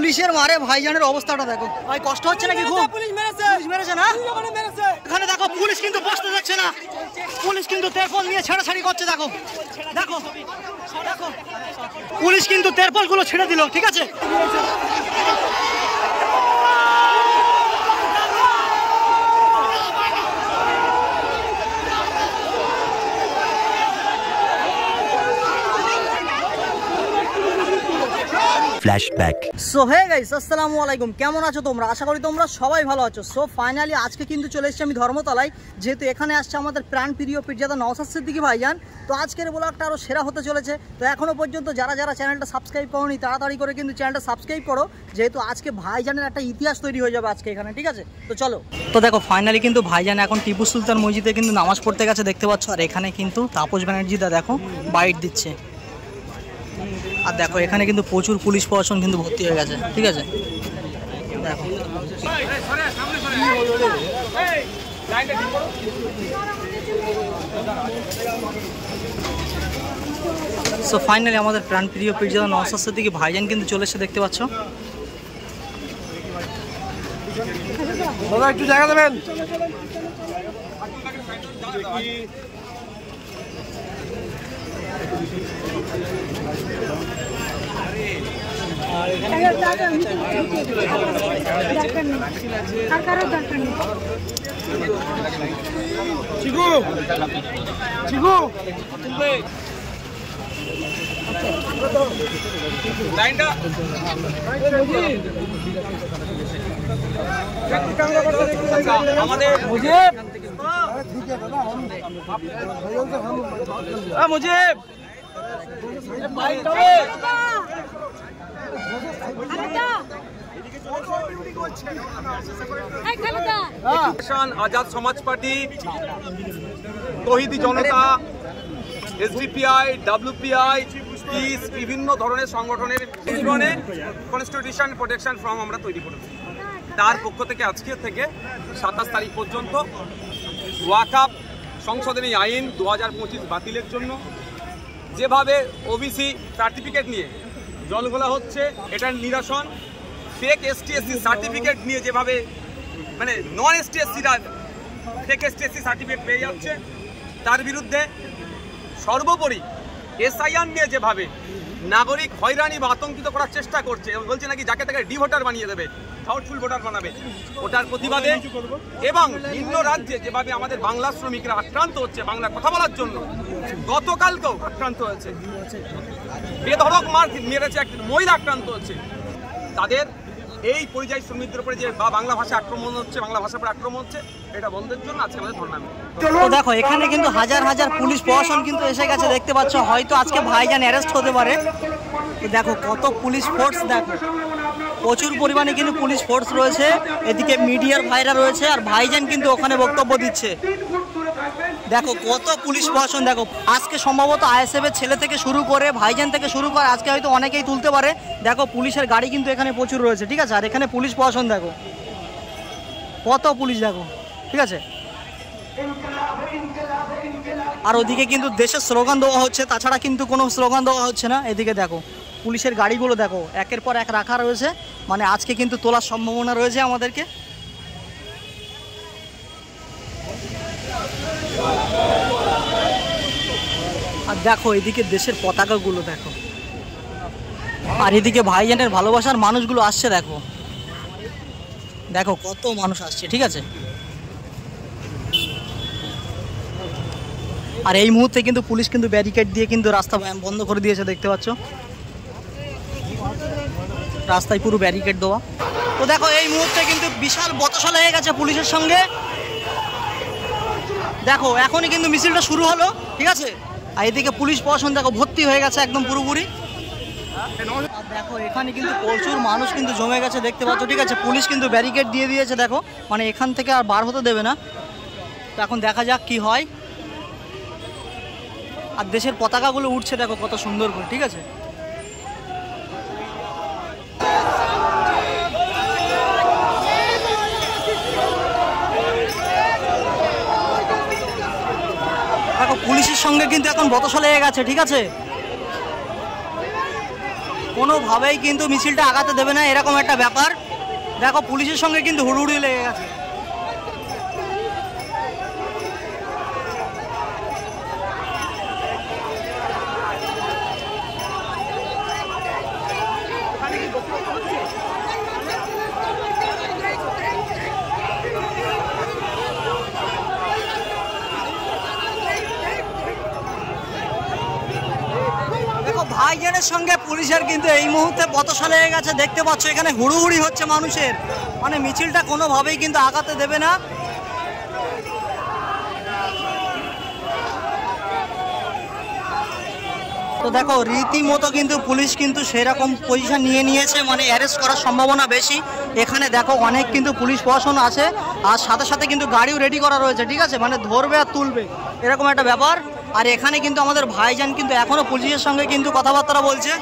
পুলিশের মারে ভাইজানের অবস্থাটা দেখো। ভাই কষ্ট হচ্ছে নাকি খুব? পুলিশ মেরেছে না? এখানে দেখো পুলিশ কিন্তু বসতে যাচ্ছে না, পুলিশ কিন্তু তেরপল নিয়ে ছাড়াছাড়ি করছে। দেখো দেখো দেখো পুলিশ কিন্তু তেরপল গুলো ছেড়ে দিল, ঠিক আছে? ফ্ল্যাশব্যাক। সো হে গাইস, আসসালামু আলাইকুম। কেমন আছো তোমরা? আশা করি তোমরা সবাই ভালো আছো। সো ফাইনালি আজকে কিন্তু চলে এসেছি আমি ধর্মতলায়, যেহেতু এখানে আসছে আমাদের প্রাণ প্রিয় পীরজাদা নওশাদ সিদ্দিকী ভাইজান। তো আজকের ব্লগটা আরও সেরা হতে চলেছে। তো এখনও পর্যন্ত যারা যারা চ্যানেলটা সাবস্ক্রাইব করোনি তাড়াতাড়ি করে কিন্তু চ্যানেলটা সাবস্ক্রাইব করো, যেহেতু আজকে ভাইজানের একটা ইতিহাস তৈরি হয়ে যাবে আজকে এখানে, ঠিক আছে? তো চলো। তো দেখো ফাইনালি কিন্তু ভাইজান এখন টিপু সুলতান মসজিদে কিন্তু নামাজ পড়তে গেছে, দেখতে পাচ্ছ। আর এখানে কিন্তু তাপস ব্যানার্জিদা দেখো বাইট দিচ্ছে। আর দেখো এখানে কিন্তু প্রচুর পুলিশ প্রশাসন কিন্তু ভর্তি হয়ে গেছে, ঠিক আছে? দেখো সো ফাইনালি আমাদের প্রাণপ্রিয় পীরজাদা নওশাদ সিদ্দিকী ভাইজান কিন্তু চলে এসে, দেখতে পাচ্ছ। দাদা একটু জায়গা দেবেন। চিকু চিকু লাইনটা আমাদের মুজিব মুজিব আজাদ সমাজ পার্টি, তৌহিদি জনতা, এসডিপিআই, ডাব্লিউপিআই, পিস, বিভিন্ন ধরনের সংগঠনের কনস্টিটিউশন প্রোটেকশন ফর্ম আমরা তৈরি করেছি। তার পক্ষ থেকে আজকে থেকে 27 তারিখ পর্যন্ত ওয়াকফ সংশোধনী আইন 2025 বাতিলের জন্য যেভাবে ওবিসি সার্টিফিকেট নিয়ে জলঘোলা হচ্ছে, এটার নিরসন, ফেক এসটি/এসসি সার্টিফিকেট নিয়ে যেভাবে মানে নন এসটি/এসসিরা ফেক এসটি/এসসি সার্টিফিকেট পেয়ে যাচ্ছে, তার বিরুদ্ধে সর্বোপরি এসআইআর নিয়ে যেভাবে নাগরিক হয়রানি বা আতঙ্কিত করার চেষ্টা করছে, বলছে নাকি যাকে তাকে ডিভোটার বানিয়ে দেবে, ডাউটফুল ভোটার বানাবে, ওটার প্রতিবাদে এবং ভিন্ন রাজ্যে যেভাবে আমাদের বাংলা শ্রমিকরা আক্রান্ত হচ্ছে বাংলা কথা বলার জন্য, গতকালকেও আক্রান্ত হয়েছে, বেধড়ক মেরেছে এক মহিলা আক্রান্ত হচ্ছে, তাদের এই পরিযায়ী শ্রমিকদের উপরে যে বাংলা ভাষা আক্রমণ হচ্ছে, বাংলা ভাষার উপরে আক্রমণ হচ্ছে, এটা বন্ধের জন্য আজকে আমাদের ধর্ণা। তো দেখো এখানে কিন্তু হাজার হাজার পুলিশ প্রশাসন কিন্তু এসে গেছে, দেখতে পাচ্ছ। হয়তো আজকে ভাইজান অ্যারেস্ট হতে পারে। তো দেখো কত পুলিশ ফোর্স, দেখো প্রচুর পরিমাণে কিন্তু পুলিশ ফোর্স রয়েছে। এদিকে মিডিয়ার ভাইরা রয়েছে, আর ভাইজান কিন্তু ওখানে বক্তব্য দিচ্ছে। দেখো কত পুলিশ প্রশাসন। দেখো আজকে সম্ভবত আইএসএফ এর ছেলে থেকে শুরু করে ভাইজান থেকে শুরু করে আজকে হয়তো অনেকেই তুলতে পারে। দেখো পুলিশের গাড়ি কিন্তু এখানে প্রচুর রয়েছে, ঠিক আছে? আর এখানে পুলিশ প্রশাসন দেখো কত পুলিশ, দেখো, ঠিক আছে? আর ওদিকে কিন্তু দেশের স্লোগান দেওয়া হচ্ছে, তাছাড়া কিন্তু কোনো স্লোগান দেওয়া হচ্ছে না। এদিকে দেখো পুলিশের গাড়িগুলো দেখো একের পর এক রাখা রয়েছে, মানে আজকে কিন্তু তোলার সম্ভাবনা রয়েছে আমাদেরকে। আর দেখো এদিকে দেশের পতাকাগুলো দেখো, আর এদিকে ভাইজানের ভালোবাসার মানুষগুলো আসছে। দেখো দেখো কত মানুষ আসছে, ঠিক আছে? আর এই মুহূর্তে কিন্তু পুলিশ কিন্তু ব্যারিকেড দিয়ে কিন্তু রাস্তা বন্ধ করে দিয়েছে, দেখতে পাচ্ছ। রাস্তায় পুরো ব্যারিকেড দেওয়া। তো দেখো এই মুহূর্তে কিন্তু বিশাল বচসা লেগে গেছে পুলিশের সঙ্গে। দেখো এখনই কিন্তু মিছিলটা শুরু হলো, ঠিক আছে? আর এদিকে পুলিশ প্রশাসন দেখো ভর্তি হয়ে গেছে একদম পুরোপুরি। দেখো এখানে কিন্তু প্রচুর মানুষ কিন্তু জমে গেছে, দেখতে পাচ্ছ, ঠিক আছে? পুলিশ কিন্তু ব্যারিকেড দিয়ে দিয়েছে, দেখো মানে এখান থেকে আর বার হতে দেবে না। তো এখন দেখা যাক কি হয়। আর দেশের পতাকাগুলো উঠছে দেখো কত সুন্দর করে, ঠিক আছে? দেখো পুলিশের সঙ্গে কিন্তু এখন বচসা লেগে গেছে, ঠিক আছে? কোনোভাবেই কিন্তু মিছিলটা আগাতে দেবে না, এরকম একটা ব্যাপার। দেখো পুলিশের সঙ্গে কিন্তু হুড়ুহুড়ি লেগে গেছে। ভাইজানের সঙ্গে পুলিশের কিন্তু এই মুহূর্তে বচসা লেগে গেছে, দেখতে পাচ্ছ এখানে হুড়ুহুড়ি হচ্ছে মানুষের, মানে মিছিলটা কোনোভাবেই কিন্তু আগাতে দেবে না। তো দেখো রীতিমতো কিন্তু পুলিশ কিন্তু সেরকম পজিশন নিয়ে নিয়েছে, মানে অ্যারেস্ট করার সম্ভাবনা বেশি। এখানে দেখো অনেক কিন্তু পুলিশ প্রশাসন আছে, আর সাথে সাথে কিন্তু গাড়িও রেডি করা রয়েছে, ঠিক আছে, মানে ধরবে আর তুলবে এরকম একটা ব্যাপার। আর এখানে কিন্তু আমাদের ভাইজান কিন্তু এখনো পুলিশের সঙ্গে কিন্তু কথাবার্তা বলছে।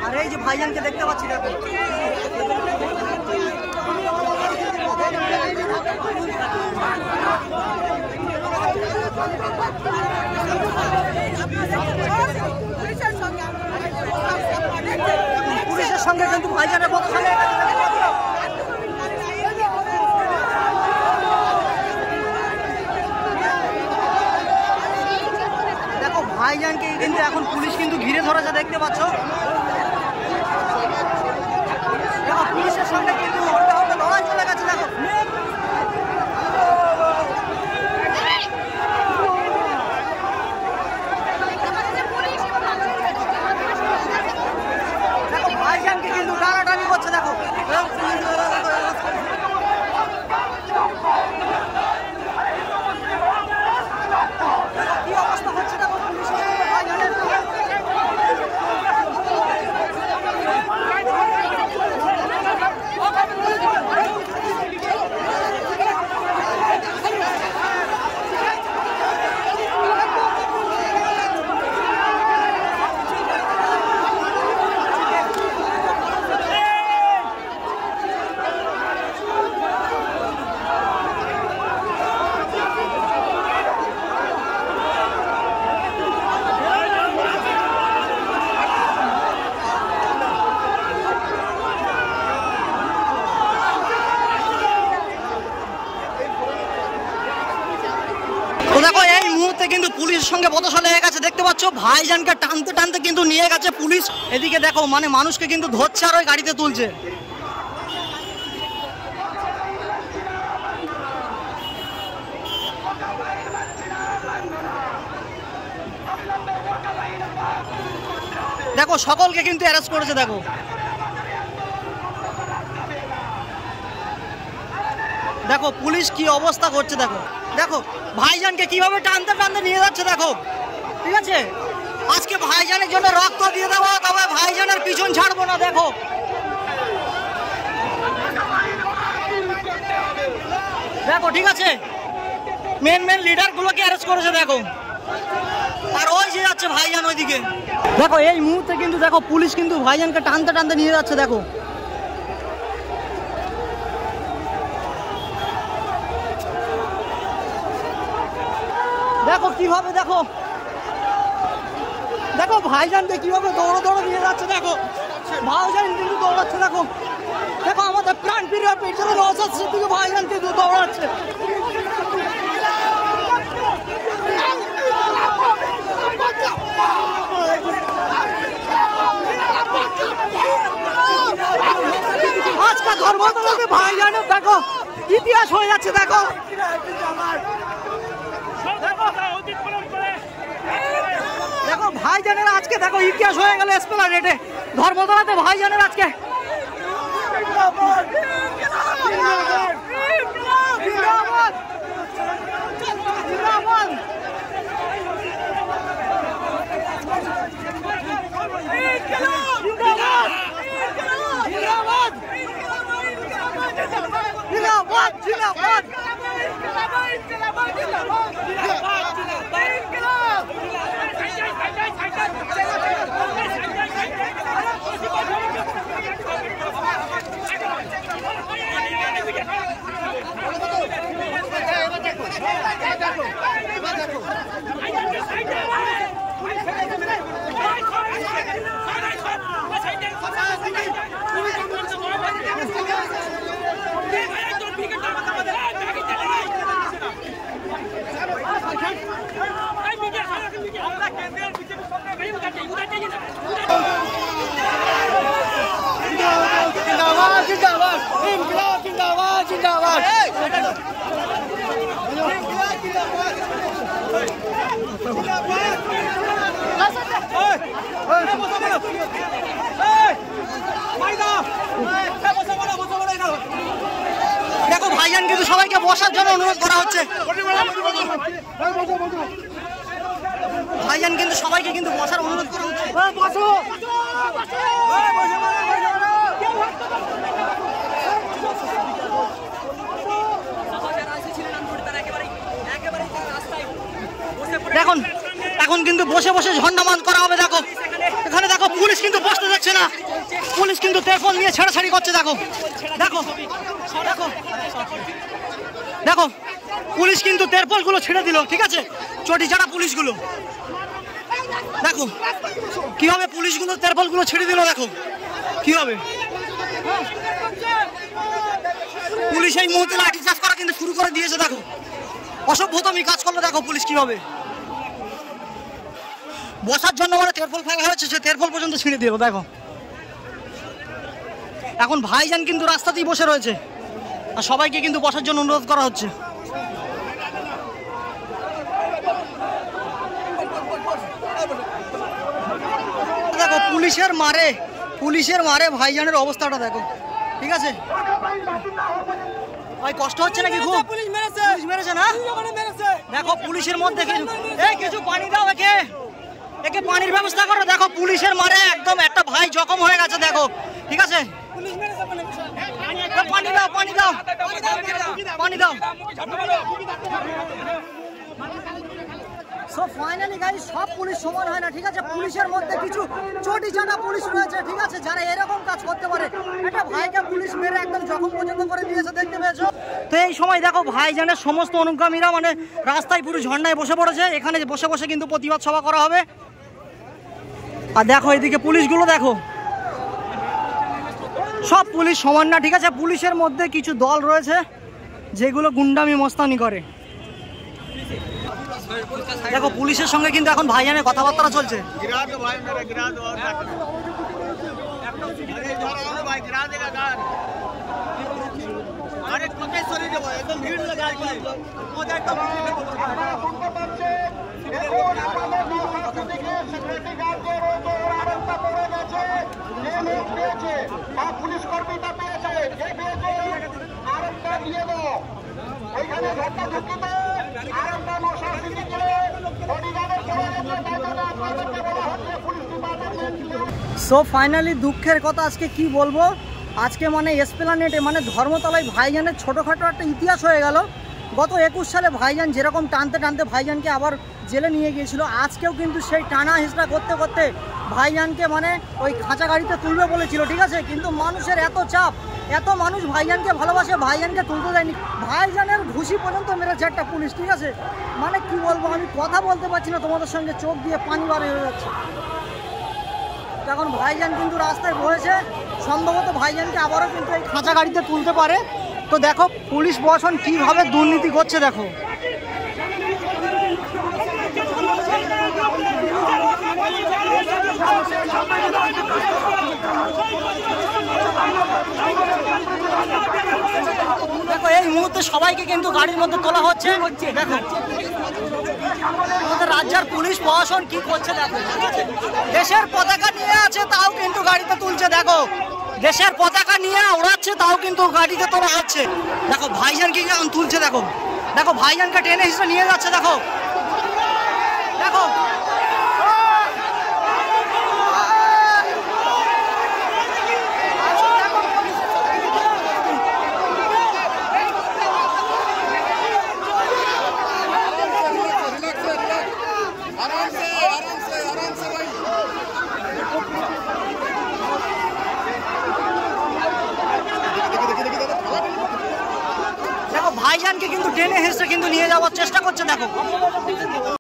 আর এই যে ভাইজানকে দেখতে পাচ্ছি দেখো, পুলিশের সঙ্গে কিন্তু ভাইজানের বচসা লেগে গেছে। দেখো ভাইজানকে কিন্তু এখন পুলিশ কিন্তু ঘিরে ধরেছে, দেখতে পাচ্ছ। দেখো পুলিশের সঙ্গে কিন্তু লড়াই চলে গেছে। দেখো ভাইজানকে কিন্তু টানাটানি করছে। দেখো কি অবস্থা হচ্ছে, দেখো পুলিশের ভাইজানের। কিন্তু পুলিশের সঙ্গে বচসা লেগে গেছে, দেখতে পাচ্ছ। ভাইজানকে টানতে টানতে কিন্তু নিয়ে গেছে পুলিশ। এদিকে দেখো মানে মানুষকে কিন্তু ধরছে আর ওই গাড়িতে তুলছে। দেখো সকলকে কিন্তু অ্যারেস্ট করেছে। দেখো দেখো পুলিশ কি অবস্থা করছে। দেখো দেখো ভাইজানকে কিভাবে টানতে টানতে নিয়ে যাচ্ছে। দেখো ঠিক আছে, আজকে ভাইজানের জন্য রক্ত দিয়ে দেবো, তবে ভাইজানের পিছন ছাড়বো না। দেখো দেখো ঠিক আছে, মেন লিডার গুলোকে অ্যারেস্ট করেছে। দেখো আর ওই যে যাচ্ছে ভাইজান ওইদিকে। দেখো এই মুহূর্তে কিন্তু দেখো পুলিশ কিন্তু ভাইজানকে টানতে টানতে নিয়ে যাচ্ছে। দেখো দেখো কিভাবে, দেখো দেখো ভাইজানকে কিভাবে দৌড়ে দৌড়ে নিয়ে যাচ্ছে। দেখো ভাইজান কিন্তু দৌড়াচ্ছে। দেখো দেখো আমাদের প্রাণ প্রিয় পেছনে নওশাদ সিদ্দিকী ভাইজান কিন্তু দৌড়াচ্ছে। আজকে ধর্মতলাতে ভাইজানের দেখো ইতিহাস হয়ে যাচ্ছে। দেখো দেখো ভাইজানের আজকে দেখো ইতিহাস হয়ে গেল এসপ্লানেডে ধর্মতলাতে ভাইজানের আজকে। দেখো ভাইজান কিন্তু সবাইকে বসার জন্য অনুরোধ করা হচ্ছে। ভাইজান কিন্তু সবাইকে কিন্তু বসার অনুরোধ করা হচ্ছে। দেখুন এখন কিন্তু বসে বসে ঝন্ডামান করা হবে। দেখো এখানে দেখো পুলিশ কিন্তু বসতে যাচ্ছে না, পুলিশ কিন্তু তেরপল নিয়ে ছেড়াছাড়ি করছে। দেখো দেখো দেখো দেখো পুলিশ কিন্তু তেরপল গুলো ছেড়ে দিল, ঠিক আছে, চটি চাটা পুলিশগুলো। দেখো কিভাবে পুলিশগুলো তেরপল গুলো ছেড়ে দিল, দেখো কিভাবে পুলিশ এই মুহূর্তে লাঠিচার্জ করা কিন্তু শুরু করে দিয়েছে। দেখো অসভ্যতমি কাজ করলো, দেখো পুলিশ কিভাবে বসার জন্য মানে তেরপল ফেলা হয়েছে, সে তেরপল পর্যন্ত ছিঁড়ে দিল। দেখো এখন ভাইজান কিন্তু রাস্তাতেই বসে রয়েছে আর সবাইকে কিন্তু বসার জন্য অনুরোধ করা হচ্ছে। দেখো পুলিশের মারে ভাইজানের অবস্থাটা দেখো, ঠিক আছে ভাই কষ্ট হচ্ছে নাকি খুব? পুলিশ মেরেছে না? দেখো পুলিশের মধ্যে কিছু পানি দাও, একে পানির ব্যবস্থা করো। দেখো পুলিশের মারে একদম একটা ভাই জখম হয়ে গেছে। দেখো ঠিক আছে, পানি দাও পানি দাও পানি দাও। সো ফাইনালি গাইস সব পুলিশ সমান হয় না, ঠিক আছে, পুলিশের মধ্যে কিছু চটি চাটা পুলিশ রয়েছে, ঠিক আছে, যারা এরকম কাজ করতে পারে। একটা ভাইকে পুলিশ মেরে একদম জখম পর্যন্ত করে দিয়েছে, দেখতে পেয়েছো তো। এই সময় দেখো ভাইজানের সমস্ত অনুগামীরা মানে রাস্তায় পুরো ঝর্ণায় বসে পড়েছে। এখানে বসে বসে কিন্তু প্রতিবাদ সভা করা হবে। আর দেখো এদিকে পুলিশগুলো, দেখো সব পুলিশ সমান না, ঠিক আছে, পুলিশের মধ্যে কিছু দল রয়েছে যেগুলো গুন্ডামি মস্তানি করে। দেখো পুলিশের সঙ্গে কিন্তু এখন ভাইজানের কথাবার্তা চলছে। পুলিশ কর্মীটা পেয়েছে আরেকটা দিয়ে দাও ওইখানে ঘটনা ঢুকিত আরেকটা মশা সিদ্দিকে বডিগার্ডের চলে গেছে, তাই জন্য আপনাদেরকে বলা হচ্ছে পুলিশ ডিপার্টমেন্ট। সো ফাইনালি দুঃখের কথা আজকে কি বলবো, আজকে মানে এসপ্ল্যানেডে মানে ধর্মতলায় ভাইজানের ছোটোখাটো একটা ইতিহাস হয়ে গেল। গত 21 সালে ভাইজান যেরকম টানতে টানতে ভাইজানকে আবার জেলে নিয়ে গিয়েছিল, আজকেও কিন্তু সেই টানা হিসড়া করতে করতে ভাইজানকে মানে ওই খাঁচা গাড়িতে তুলবে বলেছিল, ঠিক আছে, কিন্তু মানুষের এত চাপ, এত মানুষ ভাইজানকে ভালোবাসে, ভাইজানকে তুলতে দেয়নি। ভাইজানের ঘুষি পর্যন্ত মেরেছে একটা পুলিশ, ঠিক আছে, মানে কি বলবো, আমি কথা বলতে পারছি না, তোমাদের সঙ্গে চোখ দিয়ে পানি বার হয়ে যাচ্ছে। এখন ভাইজান কিন্তু রাস্তায় বসেছে, সম্ভবত ভাইজানকে আবারও কিন্তু এই খাঁচা গাড়িতে তুলতে পারে। তো দেখো পুলিশ প্রশাসন কীভাবে দুর্নীতি করছে, দেখো দেখো এই মুহূর্তে সবাইকে কিন্তু গাড়ির মধ্যে তোলা হচ্ছে। দেখো আমাদের রাজ্যের পুলিশ প্রশাসন কি করছে, দেখো দেশের পতাকা নিয়ে আছে তাও কিন্তু গাড়িতে তুলছে। দেখো দেশের পতাকা নিয়ে ওড়াচ্ছে তাও কিন্তু গাড়িতে তোলা হচ্ছে। দেখো ভাইজানকে কেমন তুলছে, দেখো দেখো ভাইজানকে টেনে হিসেবে নিয়ে যাচ্ছে। দেখো দেখো ভাইজানকে কিন্তু টেনে হেসে কিন্তু নিয়ে যাওয়ার চেষ্টা করছে। দেখো